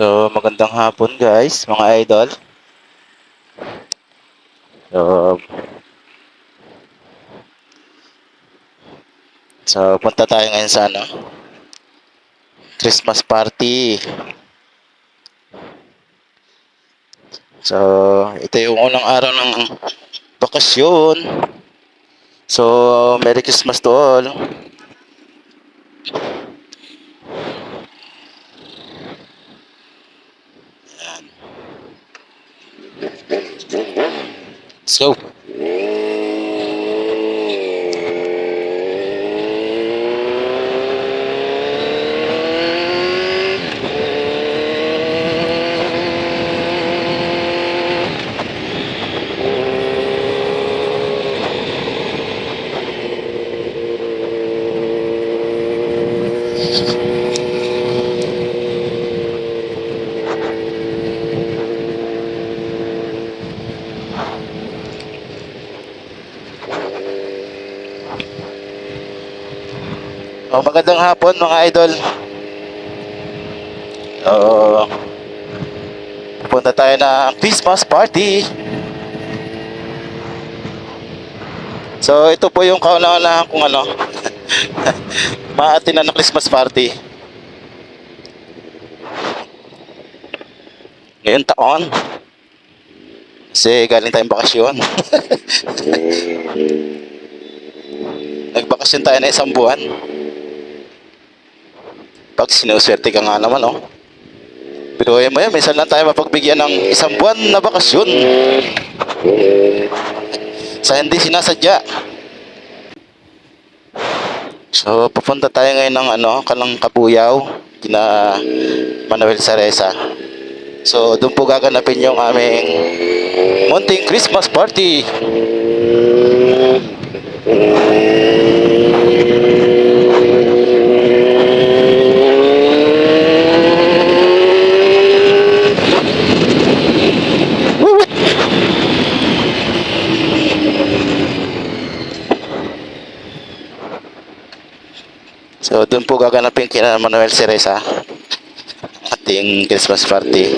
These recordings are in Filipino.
So, magandang hapon guys, mga idol. So, punta tayo ngayon sa Christmas party. So, ito yung unang araw ng bakasyon. So, Merry Christmas to all. Ayan. Let's go. Magandang hapon mga idol. Punta tayo ng Christmas party. So, ito po yung kauna-unahan kung maatin na Christmas party. Ngayon taon. Kasi galing tayong bakasyon. Nagbakasyon tayo na isang buwan. Pag sinuswerte ka nga naman, oh. Pero yan mo yan, minsan lang tayo mapagbigyan ng isang buwan na bakasyon. Sa hindi sinasadya. So, pupunta tayo ngayon ng Kanang Kabuyaw, kina Manuel Saresa. So, doon po gaganapin yung aming munting Christmas party. So, doon po gaganapin kina Manuel Ceresa ating Christmas party.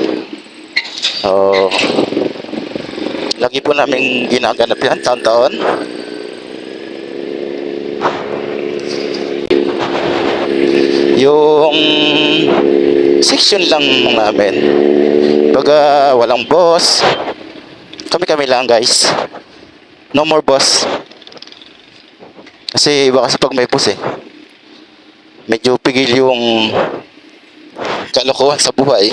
So, lagi po namin ginaganap yan taon-taon. Yung section lang namin. Pag walang boss, kami lang guys. No more boss. Kasi iba kasi pag may boss medyo pigil yung kalokohan sa buhay.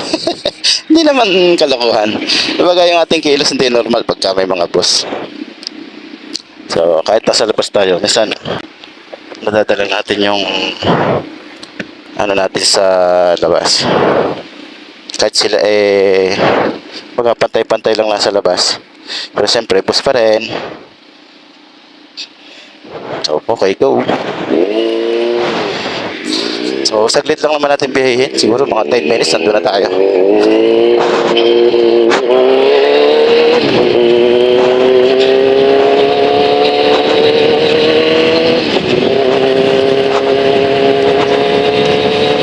Hindi naman kalokohan. Dibaga yung ating kilos hindi normal pagka may mga boss. So, kahit nasa labas tayo, minsan nadadala natin yung natin sa labas. Kahit sila mga pantay-pantay lang nasa labas. Pero siyempre, boss pa rin. So, okay, go. So, saglit lang naman natin bihihin. Siguro mga 10 minutes, nandun na tayo.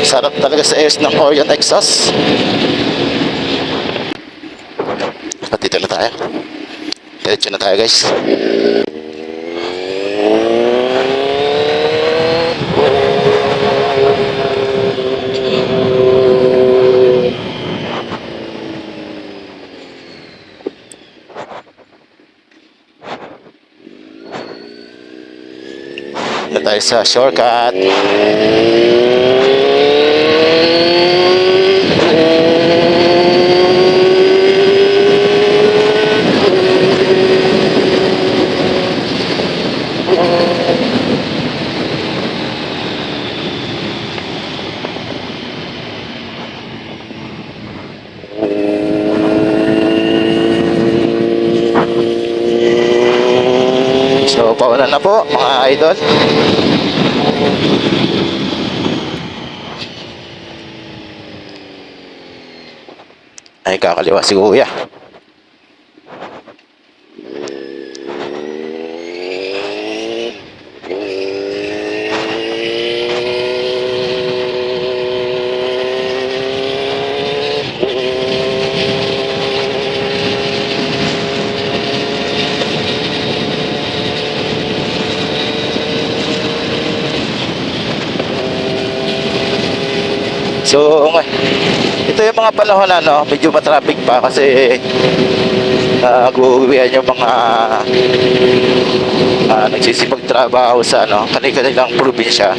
Sarap talaga sa airs ng Orion exhaust. At dito na tayo. Diretso na tayo guys. Dito tayo sa shortcut. So, pauna na po mga idol. Ay, kakaliwa si Kuya. So, ito yung mga panahon na medyo matraffic pa kasi nag-uuwian yung mga nagsisipagtrabaho sa kanilang probinsya.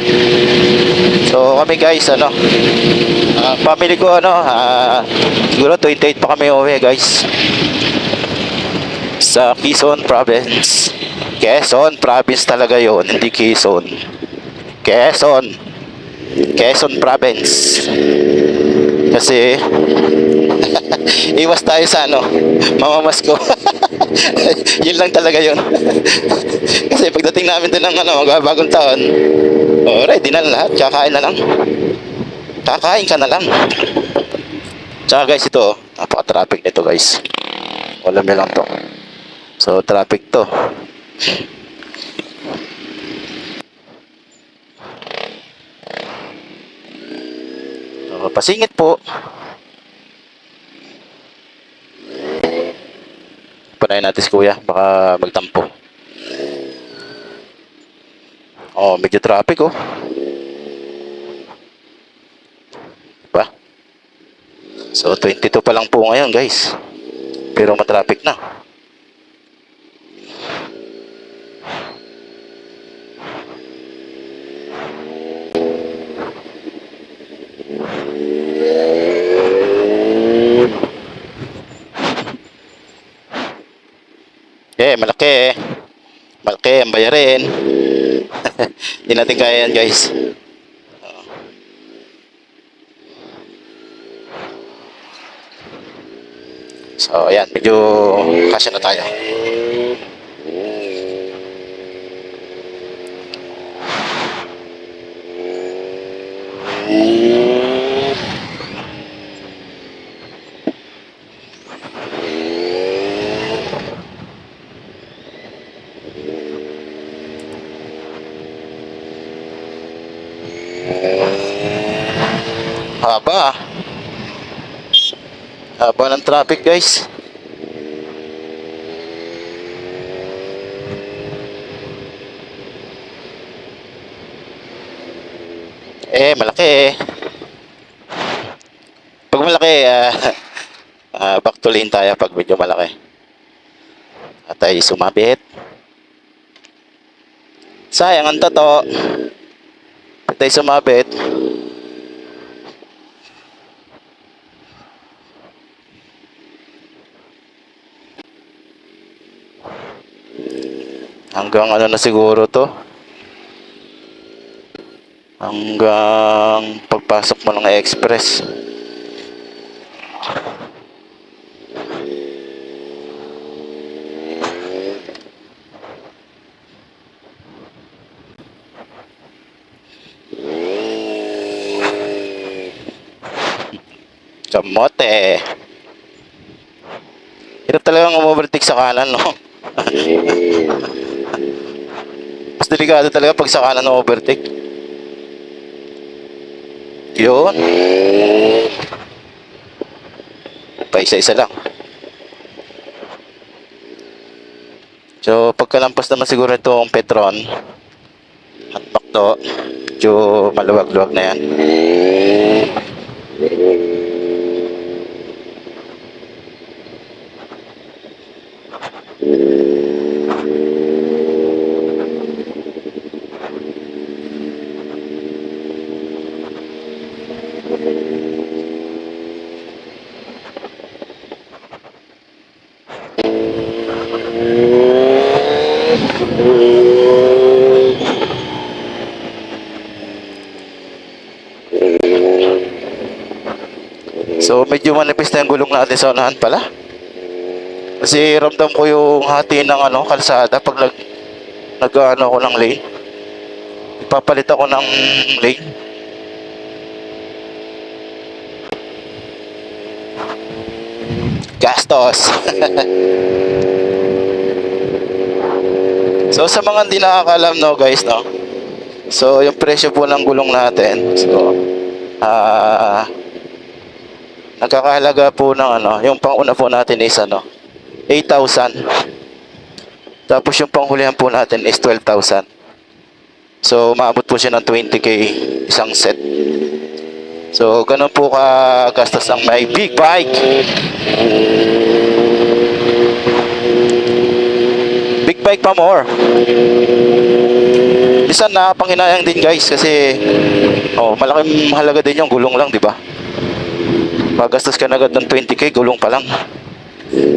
So kami guys family ko siguro 28 pa kami uwi guys sa Quezon Province. Quezon Province talaga yon, hindi Quezon. Quezon Province. Kasi iwas tayo sa mamamas ko. Yun lang talaga yun. Kasi pagdating namin doon ng magbabagong taon, ready na lahat, kakain na lang. Kakain ka na lang. Tsaka guys, ito napaka-traffic nito guys. Alam niyo lang to. So traffic to. Pasingit po. Panayin natin si kuya, baka magtampo. Medyo traffic diba? So 22 pa lang po ngayon guys, pero matraffic na. Malaki ang bayarin. Hindi natin kaya yan guys. So ayan, medyo kasya na tayo. Haba ng traffic guys. Malaki pag malaki back to lane tayo pag medyo malaki at ay sumabit. Sayang ang tato at ay sumabit. Hanggang na siguro to, hanggang pagpasok mo ng express. Kamote. Hirap talagang umovertake sa kanan mas delikado talaga pag sa kanan overtake. Yun. Paisa-isa lang. So pagkalampas naman siguro itong Petron at Bakto, medyo maluwag-luwag na yan. So medyo manipis na yung gulong natin sa unahan pala. Kasi ramdam ko yung hati ng kalsada pag ako ng lane. Ipapalit ako ng lane. Gastos. So sa mga hindi nakakalam guys so yung presyo po ng gulong natin, so nagkakahalaga po ng yung pang-una po natin is 8,000. Tapos yung panghulihan po natin is 12,000. So maabot po siya ng 20k isang set. So, ganun po ka gastos ng may big bike. Big bike pa more. Minsan nakapanghinayang din guys kasi malaking halaga din yung gulong lang, di ba? Magastos ka na agad ng 20k gulong pa lang.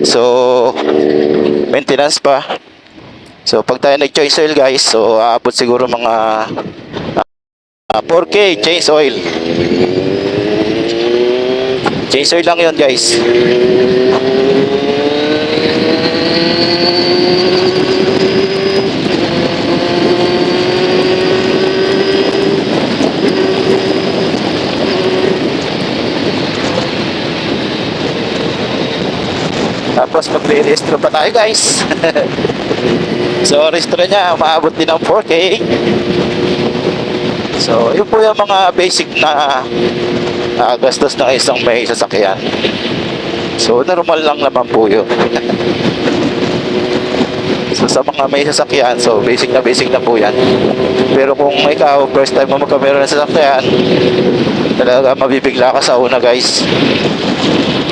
So, maintenance pa. So, pag tayo nag-change oil guys, so aabot siguro mga 4k change oil. Change oil lang yun guys. Tapos magre-restro pa tayo guys. So restro niya umaabot din ng 4k. So yun po yung mga basic na gastos ng isang may sasakyan. So normal lang naman po yun. So sa mga may sasakyan, so basic na po yan. Pero kung ikaw first time mo magkameron ng sasakyan, talaga mabibigla ka sa una guys.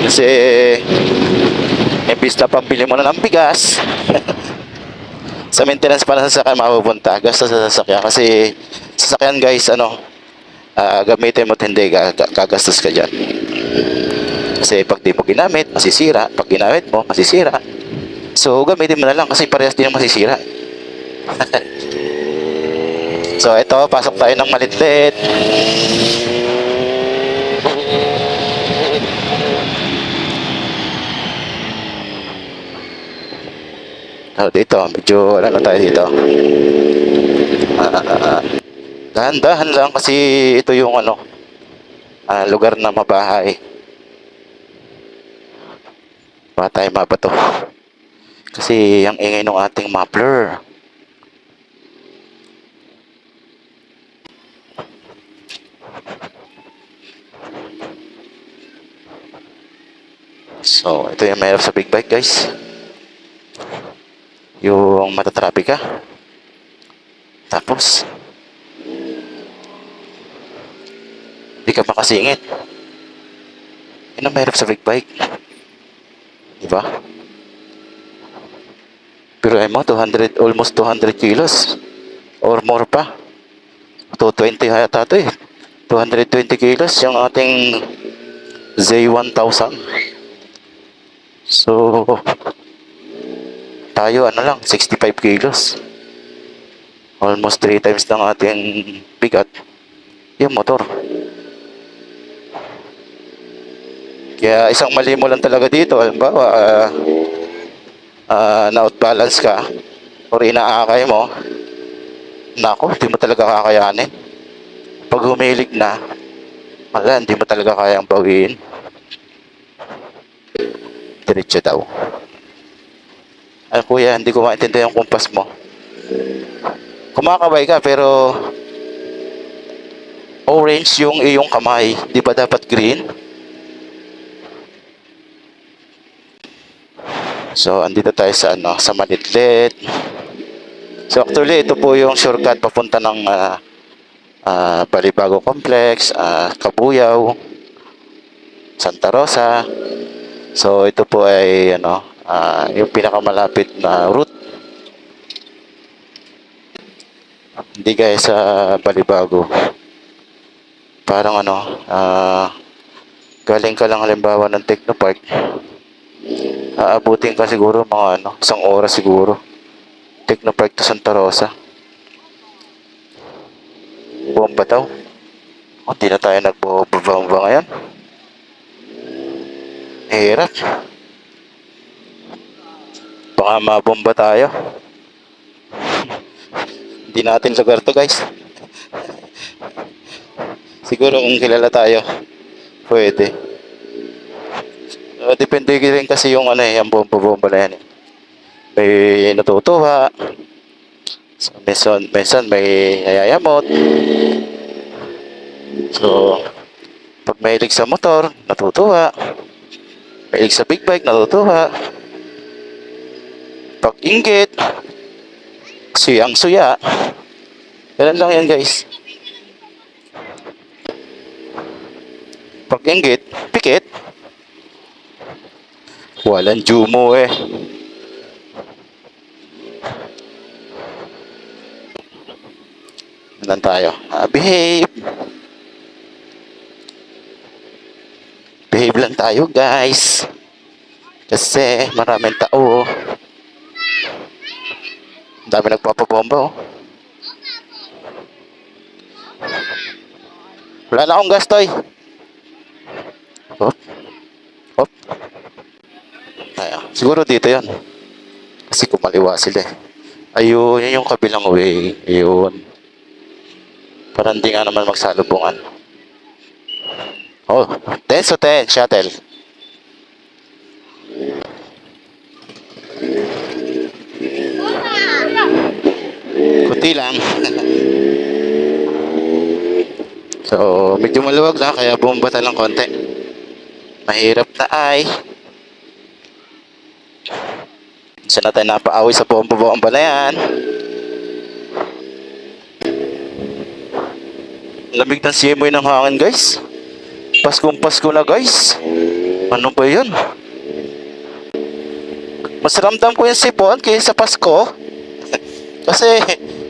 Kasi imbis na pambili mo na ng bigas sa maintenance pa na sasakyan mapupunta gastos sa sasakyan. Kasi sasakyan guys, gamitin mo at hindi gagastos ka dyan. Kasi pag di mo ginamit, masisira. Pag ginamit mo, masisira. So gamitin mo na lang kasi parehas din ang masisira. So ito, pasok tayo ng malitlit. Dito, medyo ano tayo dito. Dahan-dahan lang kasi ito yung lugar na mabahay. Baka tayo mabato. Kasi ang ingay ng ating muffler. So, ito yung mahirap sa big bike guys. Yung matatraffic ka. Tapos hindi ka makasingit. Yun ang mahirap sa big bike, diba? Pero ay mo 200, almost 200 kilos or more pa. 220 yata ito 220 kilos yung ating Z1000. So tayo lang 65 kilos, almost 3 times ng ating bigat yung motor. Kaya isang mali mo lang talaga dito, halimbawa na-outbalance ka or inaakay mo, nako, hindi mo talaga kakayanin. Pag humilig na, hindi mo talaga kayang bawiin. Diretso daw. Ay kuya, hindi ko maintindihan yung kumpas mo. Kumakabay ka pero orange yung iyong kamay. Di ba dapat green? So, andito tayo sa sa Malitlit. So, actually, ito po yung shortcut papunta ng Balibago Complex, Kabuyaw, Santa Rosa. So, ito po ay yung pinakamalapit na route. Hindi gaya sa Balibago. Parang galing ka lang halimbawa ng Technopark. Aabutin ka siguro mga 1 oras siguro. Technopark to Santa Rosa. Bomba daw. Hindi na tayo nagbobomba ngayon. Hirap. Baka mabomba tayo. Hindi natin lugar to guys. Siguro kung kilala tayo, pwede. Depende rin kasi yung yung bomba-bomba na yan. May natutuwa. So, minsan may nayayamot. So, pag mahilig sa motor, natutuwa. Mahilig sa big bike, natutuwa. Pag inggit, siyang suya. Ganun lang yan guys. Pag inggit, pikit. Walang jumo eh. Nan tayo. Behave. Behave lang tayo, guys. Kasi maraming tao. Ang dami nagpapabomba, oh. Wala na akong gas, Toy. Hop. Hop. Ayan. Siguro dito yan. Kasi kumaliwa sila eh. Ayun, yun yung kabilang way. Ayun. Para hindi nga naman magsalubungan. Oh, 10 so 10, shuttle. Kunti lang. So, medyo maluwag na, kaya bumaba lang konti. Mahirap na ay. Saan na tayo napaaway sa bomba-bomba na yan? Lamig ng simoy ng hangin, guys. Paskong Pasko na, guys. Ano ba yun? Mas ramdam ko yung sipon kaysa Pasko. Kasi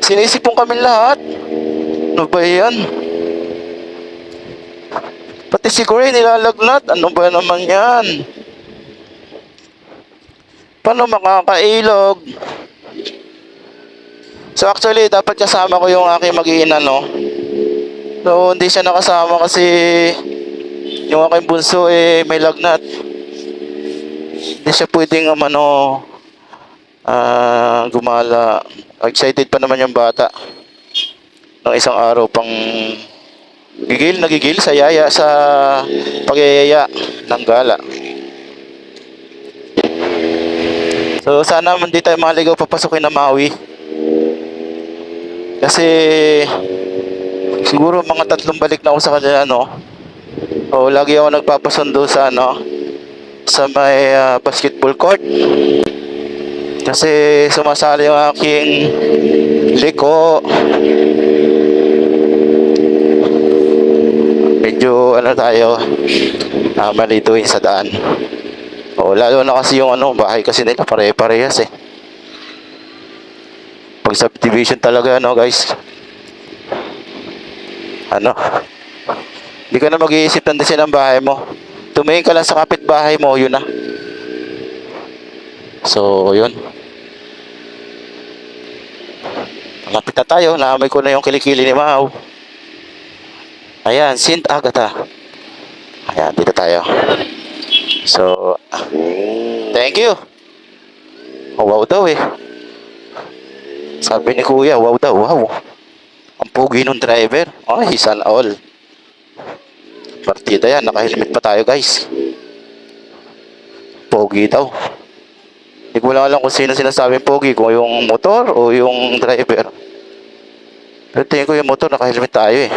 sinisipon kami lahat. Ano ba yan? Pati si Corey nilalagnat. Ano ba naman yan? Paano makakailog? So actually, dapat kasama ko yung aking mag-iina, no? So, hindi siya nakasama kasi yung aking bunso eh may lagnat. Hindi siya pwedeng gumala. Excited pa naman yung bata. Nung isang araw pang nagigil sa yaya sa pagyayaya ng gala. So sana hindi tayo maligaw papasukin na Maui. Kasi siguro mga 3 balik na ako sa kanila, no? O lagi ako nagpapasundo sa sa may basketball court. Kasi sumasali yung aking liko. Medyo tayo malituin sa daan. O lalo na kasi yung bahay kasi nila pare-parehas eh. Pag subdivision talaga guys. Hindi ka na mag-iisip ng design ng bahay mo. Tumingin ka lang sa kapitbahay mo, yun na. So, yun. Malapit na tayo. Naamoy ko na yung kilikili ni Mau. Ayan, Saint Agatha. Ayan, dito tayo. So, thank you. Oh, wow daw eh. Sabi ni Kuya, wow daw, wow. Ang pogi nung driver. Ay, sana all. Partida yan, naka-helmet pa tayo guys. Pogi daw. Hindi ko lang alam kung sino sinasabing pogi, kung yung motor o yung driver. Pero tingin ko yung motor, naka-helmet tayo eh.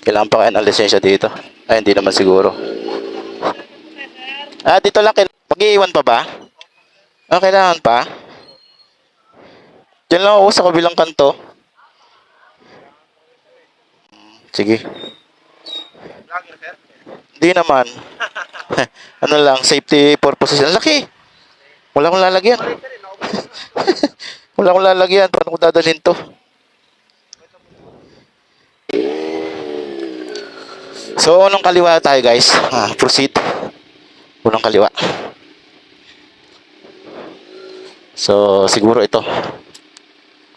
Kailangan pa kaya ng lisensya dito? Ay, hindi naman siguro. Dito lang. Mag-iiwan pa ba? Kailangan pa? Diyan lang ako sa kabilang kanto. Sige. Hindi naman. Ano lang, safety purposes. Ang laki. Wala akong lalagyan. Wala akong lalagyan. Paano ko dadalhin to? So, unang kaliwa tayo guys. Proceed. Unang kaliwa. So, siguro ito.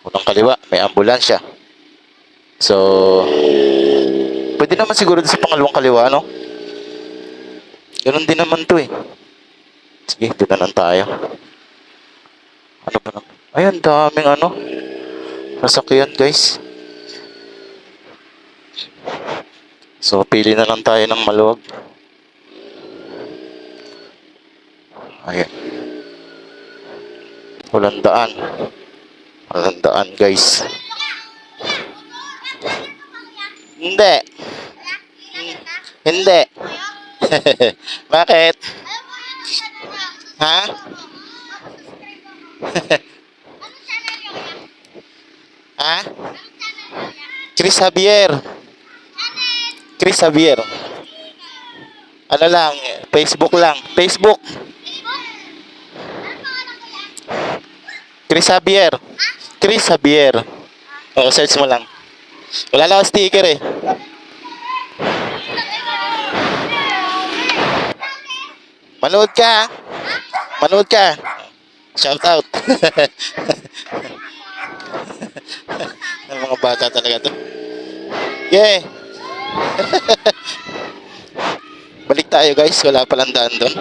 Unang kaliwa. May ambulansya. So, pwede naman siguro sa pangalawang kaliwa, no? Ganun din naman to eh. Sige, dito na tayo. Ano ba naman? Ayan, daming sasakyan guys. So, pili na lang tayo ng maluwag. Ayan. Walang daan. Walang daan guys. Hindi. Hindi. Bakit? Ha? Ha? Chris Javier. Chris Javier. Ano lang, Facebook lang. Facebook. Chris Javier. Chris Javier. O, search mo lang. Wala lang akong sticker eh. Manood ka. Manood ka. Shout out. Ang mga bata talaga to. Yeah. Balik tayo guys. Wala palang daan doon.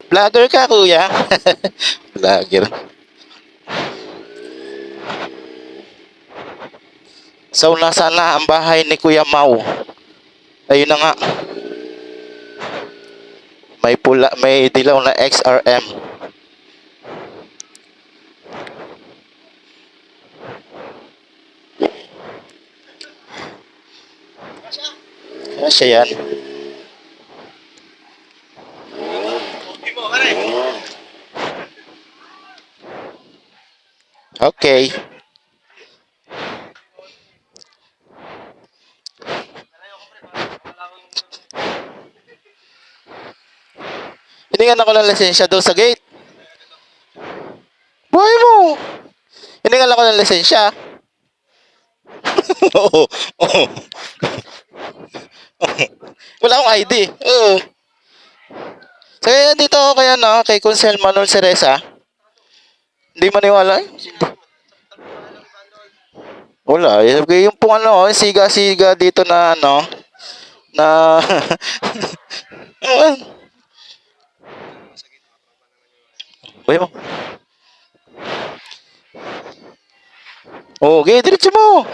Vlogger ka kuya. Vlogger. So nasaan na ang bahay ni Kuya Mau? Ayun na nga. May pula, may dilaw na XRM. Siya yan. Okay. Hiningan ako ng lisensya doon sa gate. Buhay mo! Hiningan ako ng lisensya. Oo. Oo. Wala akong ID. Oo. So, kaya dito ako kaya no, kay Consel Manuel Cereza. Hindi maniwala eh. Wala. Yung pong ano, siga-siga dito na ano, na... Buhay mo. Oo, okay, diretso mo.